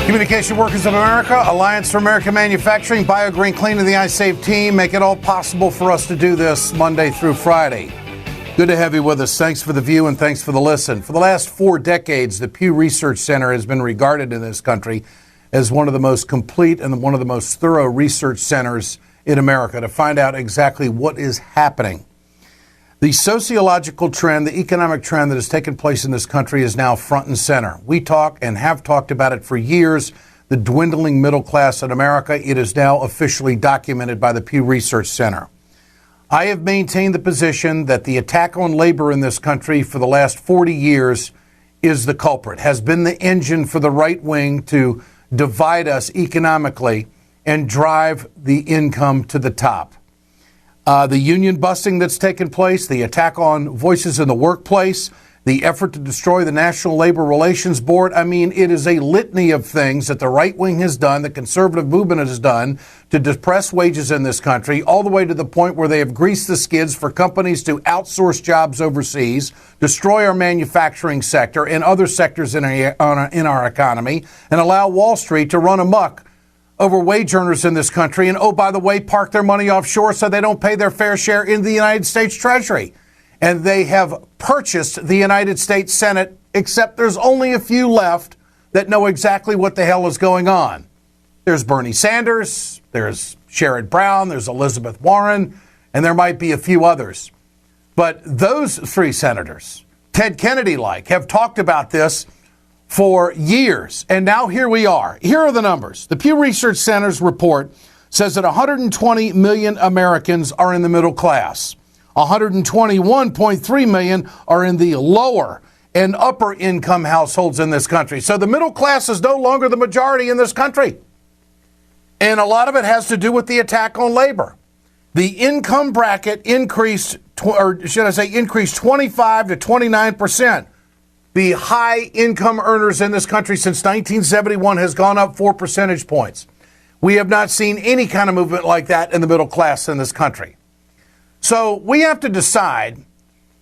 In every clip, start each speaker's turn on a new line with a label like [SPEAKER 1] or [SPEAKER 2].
[SPEAKER 1] Communication Workers of America, Alliance for American Manufacturing, BioGreen Clean, and the iSave team make it all possible for us to do this Monday through Friday. Good to have you with us. Thanks for the view and thanks for the listen. For the last 4 decades, the Pew Research Center has been regarded in this country as one of the most complete and one of the most thorough research centers in America to find out exactly what is happening. The sociological trend, the economic trend that has taken place in this country is now front and center. We talk and have talked about it for years, the dwindling middle class in America. It is now officially documented by the Pew Research Center. I have maintained the position that the attack on labor in this country for the last 40 years is the culprit, has been the engine for the right wing to divide us economically and drive the income to the top. The union busting that's taken place, the attack on voices in the workplace, the effort to destroy the National Labor Relations Board. I mean, it is a litany of things that the right wing has done, the conservative movement has done to depress wages in this country, all the way to the point where they have greased the skids for companies to outsource jobs overseas, destroy our manufacturing sector and other sectors in our economy, and allow Wall Street to run amok over wage earners in this country, and, oh, by the way, park their money offshore so they don't pay their fair share in the United States Treasury. And they have purchased the United States Senate, except there's only a few left that know exactly what the hell is going on. There's Bernie Sanders, there's Sherrod Brown, there's Elizabeth Warren, and there might be a few others. But those 3 senators, Ted Kennedy-like, have talked about this for years. And now here we are. Here are the numbers. The Pew Research Center's report says that 120 million Americans are in the middle class. 121.3 million are in the lower and upper income households in this country. So the middle class is no longer the majority in this country. And a lot of it has to do with the attack on labor. The income bracket increased 25 to 29%. The high income earners in this country since 1971 has gone up 4 percentage points. We have not seen any kind of movement like that in the middle class in this country. So we have to decide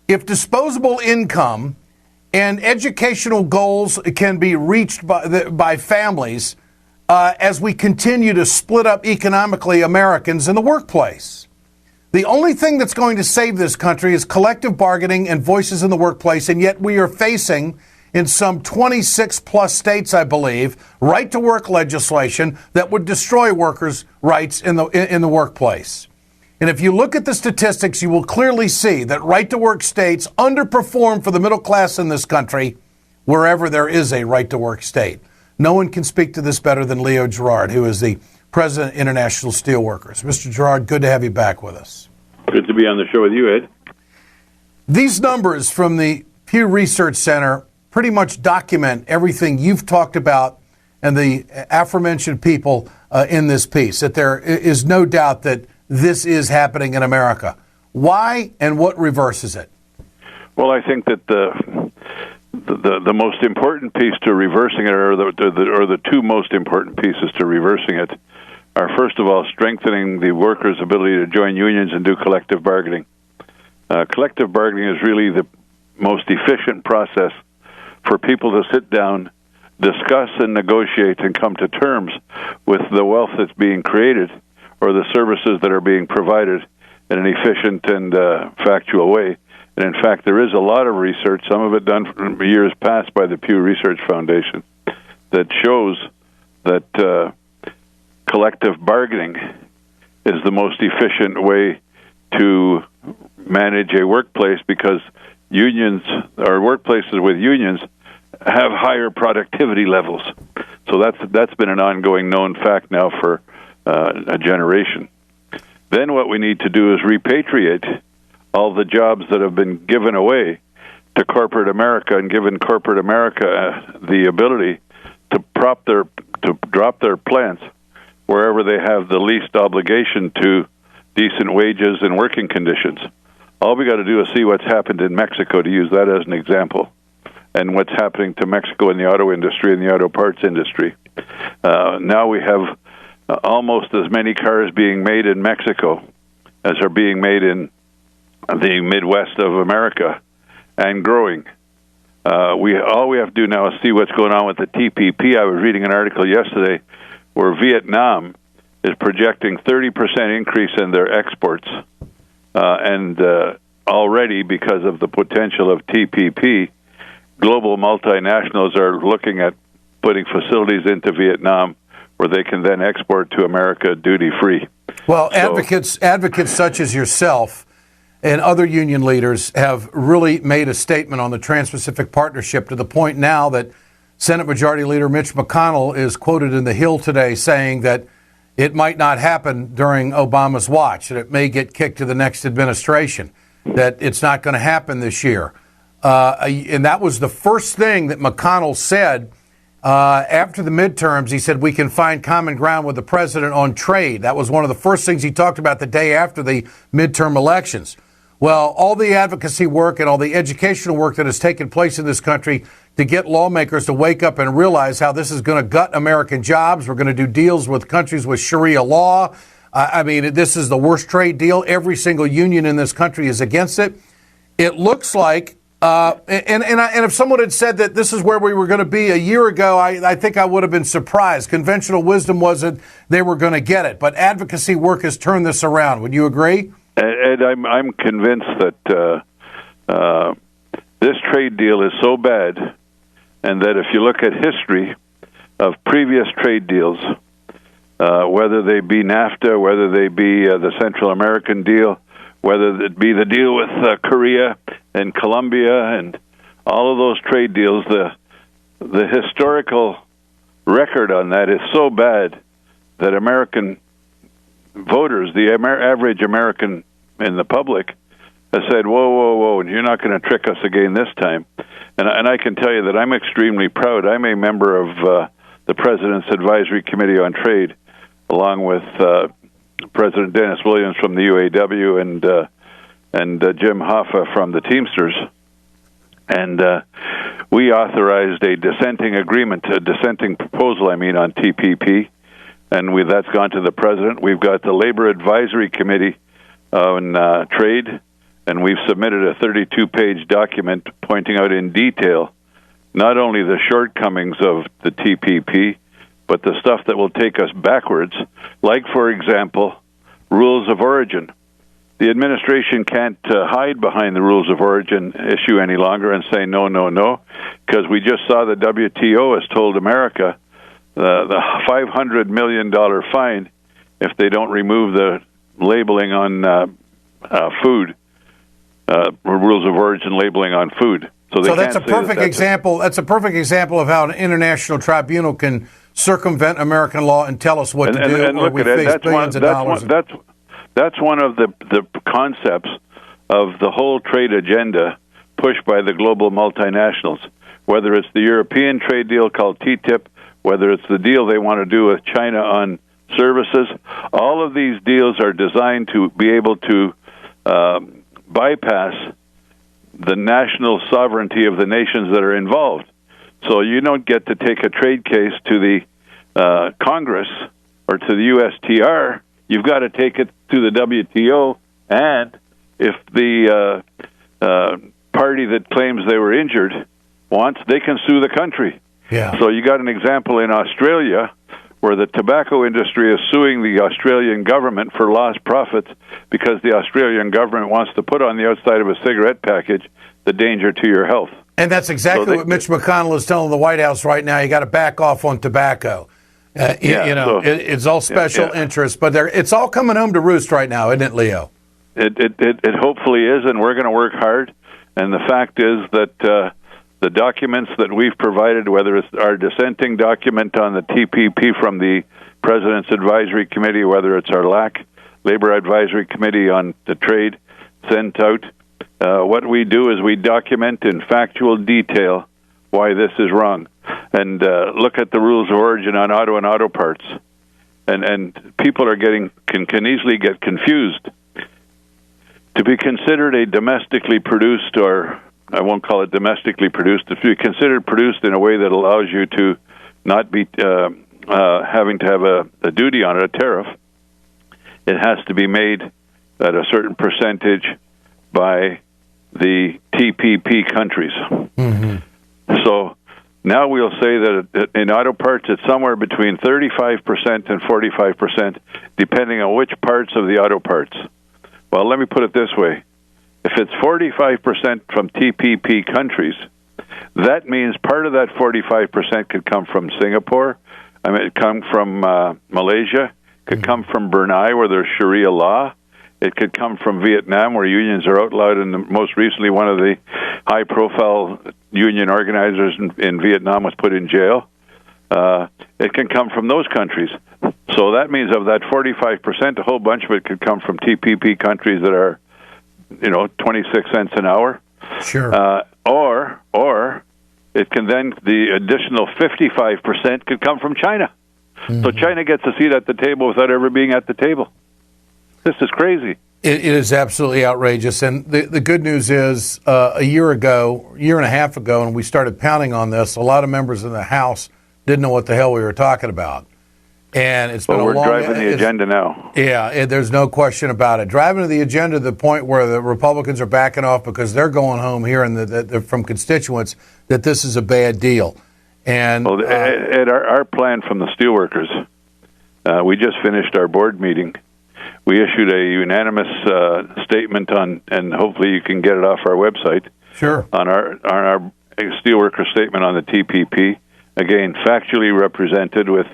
[SPEAKER 1] if disposable income and educational goals can be reached by families as we continue to split up economically Americans in the workplace. The only thing that's going to save this country is collective bargaining and voices in the workplace, and yet we are facing, in some 26 plus states, I believe, right-to-work legislation that would destroy workers' rights in the workplace. And if you look at the statistics, you will clearly see that right-to-work states underperform for the middle class in this country wherever there is a right-to-work state. No one can speak to this better than Leo Gerard, who is the President of International Steelworkers. Mr. Gerard, good to have you back with us.
[SPEAKER 2] Good to be on the show with you, Ed.
[SPEAKER 1] These numbers from the Pew Research Center pretty much document everything you've talked about and the aforementioned people in this piece, that there is no doubt that this is happening in America. Why and what reverses it?
[SPEAKER 2] Well, I think that the most important piece to reversing it, or the 2 most important pieces to reversing it, are, first of all, strengthening the workers' ability to join unions and do collective bargaining. Collective bargaining is really the most efficient process for people to sit down, discuss and negotiate and come to terms with the wealth that's being created or the services that are being provided in an efficient and factual way. And in fact, there is a lot of research, some of it done from years past by the Pew Research Foundation, that shows that collective bargaining is the most efficient way to manage a workplace, because unions, or workplaces with unions, have higher productivity levels. So that's been an ongoing known fact now for a generation. Then what we need to do is repatriate all the jobs that have been given away to corporate America, and given corporate America the ability to drop their plants wherever they have the least obligation to decent wages and working conditions. All we got to do is see what's happened in Mexico, to use that as an example, and what's happening to Mexico in the auto industry and the auto parts industry. Now we have almost as many cars being made in Mexico as are being made in the Midwest of America, and growing. All we have to do now is see what's going on with the TPP. I was reading an article yesterday where Vietnam is projecting 30% increase in their exports, and already because of the potential of TPP, global multinationals are looking at putting facilities into Vietnam where they can then export to America duty-free.
[SPEAKER 1] Well, advocates such as yourself and other union leaders have really made a statement on the Trans-Pacific Partnership to the point now that Senate Majority Leader Mitch McConnell is quoted in The Hill today saying that it might not happen during Obama's watch, that it may get kicked to the next administration, that it's not going to happen this year. And that was the first thing that McConnell said after the midterms. He said we can find common ground with the president on trade. That was one of the first things he talked about the day after the midterm elections. Well, all the advocacy work and all the educational work that has taken place in this country to get lawmakers to wake up and realize how this is going to gut American jobs. We're going to do deals with countries with Sharia law. I mean, this is the worst trade deal. Every single union in this country is against it. It looks like, and if someone had said that this is where we were going to be a year ago, I think I would have been surprised. Conventional wisdom was that they were going to get it. But advocacy work has turned this around. Would you agree?
[SPEAKER 2] And I'm convinced that this trade deal is so bad, and that if you look at history of previous trade deals, whether they be NAFTA, whether they be the Central American deal, whether it be the deal with Korea and Colombia and all of those trade deals, the historical record on that is so bad that American voters, the average American in the public, has said, whoa, you're not going to trick us again this time. And I can tell you that I'm extremely proud. I'm a member of the President's Advisory Committee on Trade, along with President Dennis Williams from the UAW and Jim Hoffa from the Teamsters. And we authorized a dissenting proposal, on TPP. And that's gone to the President. We've got the Labor Advisory Committee on Trade, and we've submitted a 32-page document pointing out in detail not only the shortcomings of the TPP, but the stuff that will take us backwards, like, for example, rules of origin. The administration can't hide behind the rules of origin issue any longer and say no, because we just saw the WTO has told America the $500 million fine if they don't remove the labeling on food, rules of origin labeling on food. So
[SPEAKER 1] that's a perfect example. That's a perfect example of how an international tribunal can circumvent American law and tell us what to do.
[SPEAKER 2] And look at it. That's one of the concepts of the whole trade agenda pushed by the global multinationals. Whether it's the European trade deal called TTIP, whether it's the deal they want to do with China on services, all of these deals are designed to be able to bypass the national sovereignty of the nations that are involved. So you don't get to take a trade case to the Congress or to the USTR. You've got to take it to the WTO, and if the party that claims they were injured wants, they can sue the country.
[SPEAKER 1] Yeah.
[SPEAKER 2] So you got an example in Australia where the tobacco industry is suing the Australian government for lost profits because the Australian government wants to put on the outside of a cigarette package the danger to your health.
[SPEAKER 1] And that's exactly what Mitch McConnell is telling the White House right now. You got to back off on tobacco. It's all special interest, but it's all coming home to roost right now, isn't it, Leo?
[SPEAKER 2] It hopefully is, and we're going to work hard. And the fact is that the documents that we've provided, whether it's our dissenting document on the TPP from the President's Advisory Committee, whether it's our LAC, Labor Advisory Committee on the Trade, sent out, what we do is we document in factual detail why this is wrong. And look at the rules of origin on auto and auto parts. And people are can easily get confused. To be considered a domestically produced, or I won't call it domestically produced, if you're considered produced in a way that allows you to not be having to have a duty on it, a tariff, it has to be made at a certain percentage by the TPP countries. Mm-hmm. So now we'll say that in auto parts, it's somewhere between 35% and 45%, depending on which parts of the auto parts. Well, let me put it this way. If it's 45% from TPP countries, that means part of that 45% could come from Singapore. I mean, it could come from Malaysia. It could come from Brunei, where there's Sharia law. It could come from Vietnam, where unions are outlawed, and most recently one of the high-profile union organizers in Vietnam was put in jail. It can come from those countries. So that means of that 45%, a whole bunch of it could come from TPP countries that are, 26 cents an hour.
[SPEAKER 1] Sure.
[SPEAKER 2] Or it can then, the additional 55% could come from China. Mm-hmm. So China gets a seat at the table without ever being at the table. This is crazy.
[SPEAKER 1] It is absolutely outrageous. And the good news is a year and a half ago, when we started pounding on this, a lot of members in the House didn't know what the hell we were talking about. And it's been
[SPEAKER 2] we're driving the agenda now.
[SPEAKER 1] Yeah, there's no question about it. Driving the agenda to the point where the Republicans are backing off because they're going home hearing from constituents that this is a bad deal. And
[SPEAKER 2] Ed, our plan from the Steelworkers, we just finished our board meeting. We issued a unanimous statement on, and hopefully you can get it off our website.
[SPEAKER 1] Sure. On
[SPEAKER 2] our Steelworker statement on the TPP. Again, factually represented with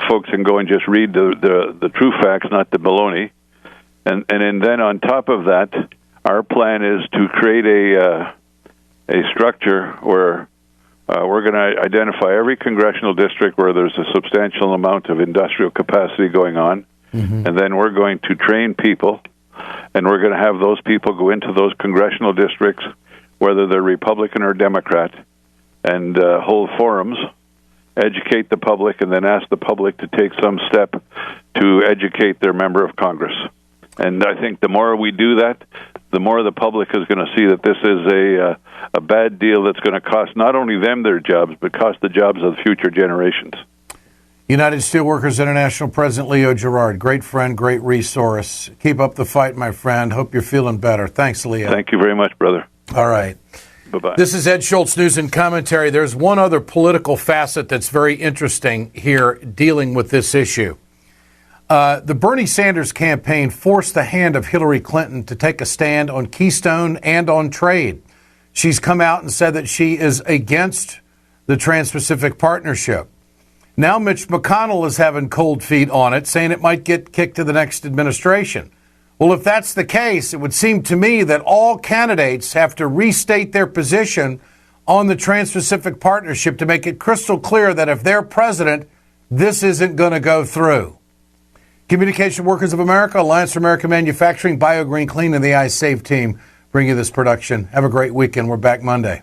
[SPEAKER 2] folks can go and just read the true facts, not the baloney. And then on top of that, our plan is to create a structure where we're going to identify every congressional district where there's a substantial amount of industrial capacity going on. Mm-hmm. And then we're going to train people, and we're going to have those people go into those congressional districts, whether they're Republican or Democrat, and hold forums, educate the public, and then ask the public to take some step to educate their member of Congress. And I think the more we do that, the more the public is going to see that this is a bad deal that's going to cost not only them their jobs, but cost the jobs of future generations.
[SPEAKER 1] United Steelworkers International President Leo Gerard, great friend, great resource. Keep up the fight, my friend. Hope you're feeling better. Thanks, Leo.
[SPEAKER 2] Thank you very much, brother.
[SPEAKER 1] All right.
[SPEAKER 2] Bye-bye.
[SPEAKER 1] This is Ed Schultz, News and Commentary. There's one other political facet that's very interesting here dealing with this issue. The Bernie Sanders campaign forced the hand of Hillary Clinton to take a stand on Keystone and on trade. She's come out and said that she is against the Trans-Pacific Partnership. Now Mitch McConnell is having cold feet on it, saying it might get kicked to the next administration. Well, if that's the case, it would seem to me that all candidates have to restate their position on the Trans-Pacific Partnership to make it crystal clear that if they're president, this isn't going to go through. Communication Workers of America, Alliance for American Manufacturing, BioGreen Clean, and the iSave team bring you this production. Have a great weekend. We're back Monday.